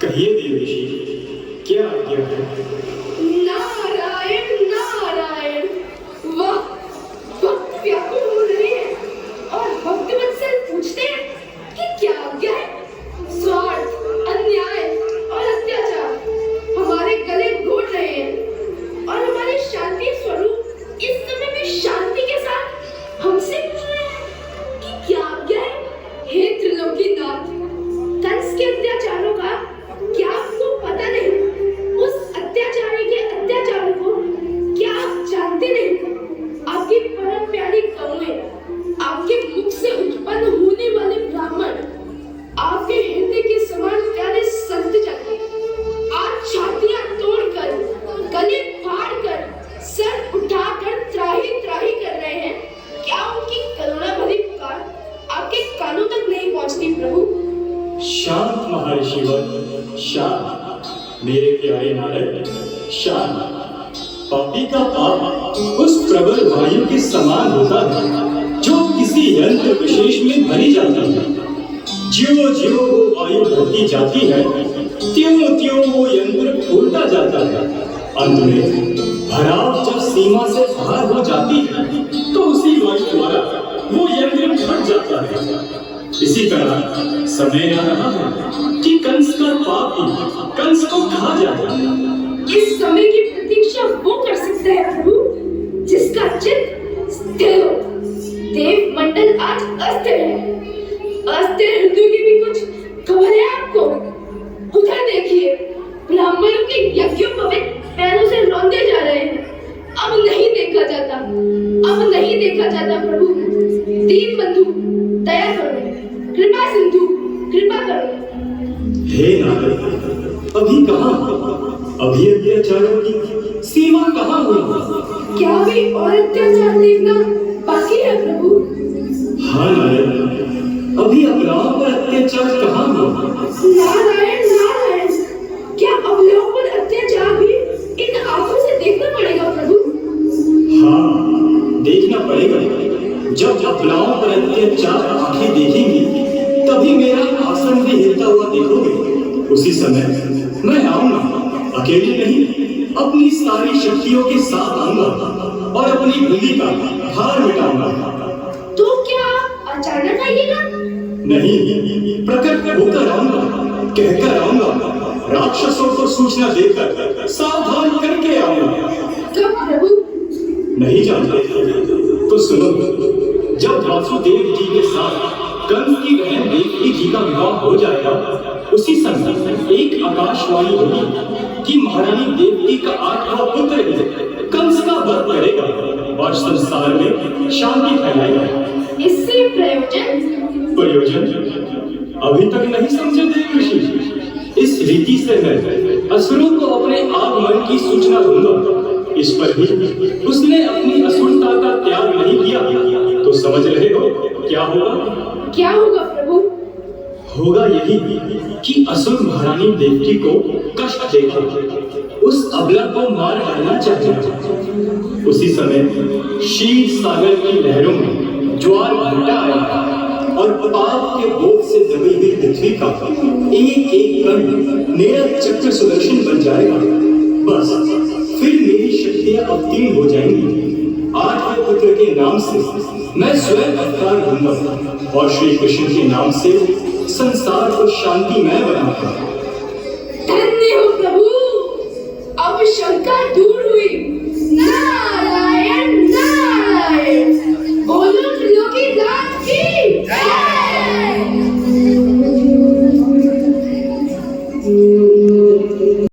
कहिए देवेशी, क्या आज्ञा है? नारायण नारायण, वाह, भक्त व्याकुल हो रहे हैं और भक्तवत्सल पूछते हैं कि क्या आज्ञा है। स्वार्थ, अन्याय और अत्याचार हमारे गले घोट रहे हैं और हमारे शांति स्वरूप इस समय में शांति के साथ हमसे पूछ रहे हैं कि क्या आज्ञा है। हे त्रिलोकीनाथ, कंस के अत्याचारों का क्या आपको पता नहीं? उस अत्याचारी के अत्याचार को क्या आप जानते नहीं? आपकी परम प्यारी गौएं, आपके मुख से उत्पन्न होने वाले ब्राह्मण, आपके हृदय के समान प्यारे संत जन आज छातियां तोड़कर, गले फाड़कर, सर उठाकर त्राही त्राही कर रहे हैं। क्या उनकी करुणा भरी पुकार आपके कानों तक नहीं पहुंचती प्रभु? शांत महर्षि वर, शांत मेरे प्यारे नारद, शांत। पापी का पाप उस प्रबल वायु के समान होता है जो किसी यंत्र विशेष में भरी जाती है। ज्यों ज्यों वो वायु बढ़ती जाती है, त्यों त्यों वो यंत्र फूलता जाता है। अंत में भराव जब सीमा से बाहर हो जाती है तो उसी वायु द्वारा वो यंत्र फट जाता है। इसी तरह समय आ रहा है कि कंस का पाप ही कंस को खा जाए। इस समय की प्रतीक्षा वो कर सकता है प्रभु जिसका चित्त स्थिर हो। देव मंडल आज अस्थिर है। अस्थिर हृदय की भी कुछ खबर है आपको? उधर देखिए, ब्राह्मणों के यज्ञोपवीत पैरों से रौंदे जा रहे हैं। अब नहीं देखा जाता, अब नहीं देखा जाता प्रभु। दीन बंधु दया करो, कृपा सिंधु कृपा करो। हे नारद, अभी कहाँ? अभी अत्याचारों की सीमा कहाँ हुई? क्या भी और अत्याचार देखना बाकी है प्रभु? हाँ नारद, अभी अबलाओं पर अत्याचार कहाँ हुआ? नारायण नारायण, क्या अबलाओं पर अत्याचार भी इन आंखों से देखना पड़ेगा प्रभु? हाँ, देखना पड़ेगा। जब अबलाओं पर अत्याचार आंखें देखेंगी तभी मेरा आसन भी हिलता हुआ देखोगे। उसी समय मैं आऊंगा, अकेले नहीं, अपनी सारी शक्तियों के साथ आऊंगा और अपनी भूमि का भार मिटाऊंगा। तो क्या अचानक आइएगा? नहीं, प्रकट होकर आऊंगा, कहकर आऊंगा, राक्षसों को सूचना देकर सावधान करके आऊंगा। कब प्रभु? नहीं जानते तो सुनो। जब वासुदेव जी के साथ कंस की बहन देवकी जी का विवाह हो जाएगा, उसी समय एक आकाशवाणी होगी कि महारानी देवकी का 8वां पुत्र कंस का वध करेगा और संसार में शांति फैलाएगा। इससे प्रयोजन अभी तक नहीं समझे देव ऋषि। इस रीति से मैं असुरों को अपने आगमन की सूचना दूंगा। इस पर भी उसने अपनी असुरता का त्याग नहीं किया तो समझ रहे हो क्या होगा? क्या होगा प्रभु? होगा यही कि असुर महारानी देवकी को कष्ट देगा, उस अबला को मार डालना चाहिए। उसी समय क्षीर सागर की लहरों में ज्वार भाटा आएगा और पाप के बोझ से दबी हुई पृथ्वी का एक एक कण मेरा चक्र सुदर्शन बन जाएगा। बस फिर मेरी शक्तियां अवतीर्ण हो जाएंगी। 8वें पुत्र के नाम से मैं स्वयं अवतार दूंगा और श्री कृष्ण के नाम से संसार को शांतिमय बनाऊंगा। धन्य हो प्रभु,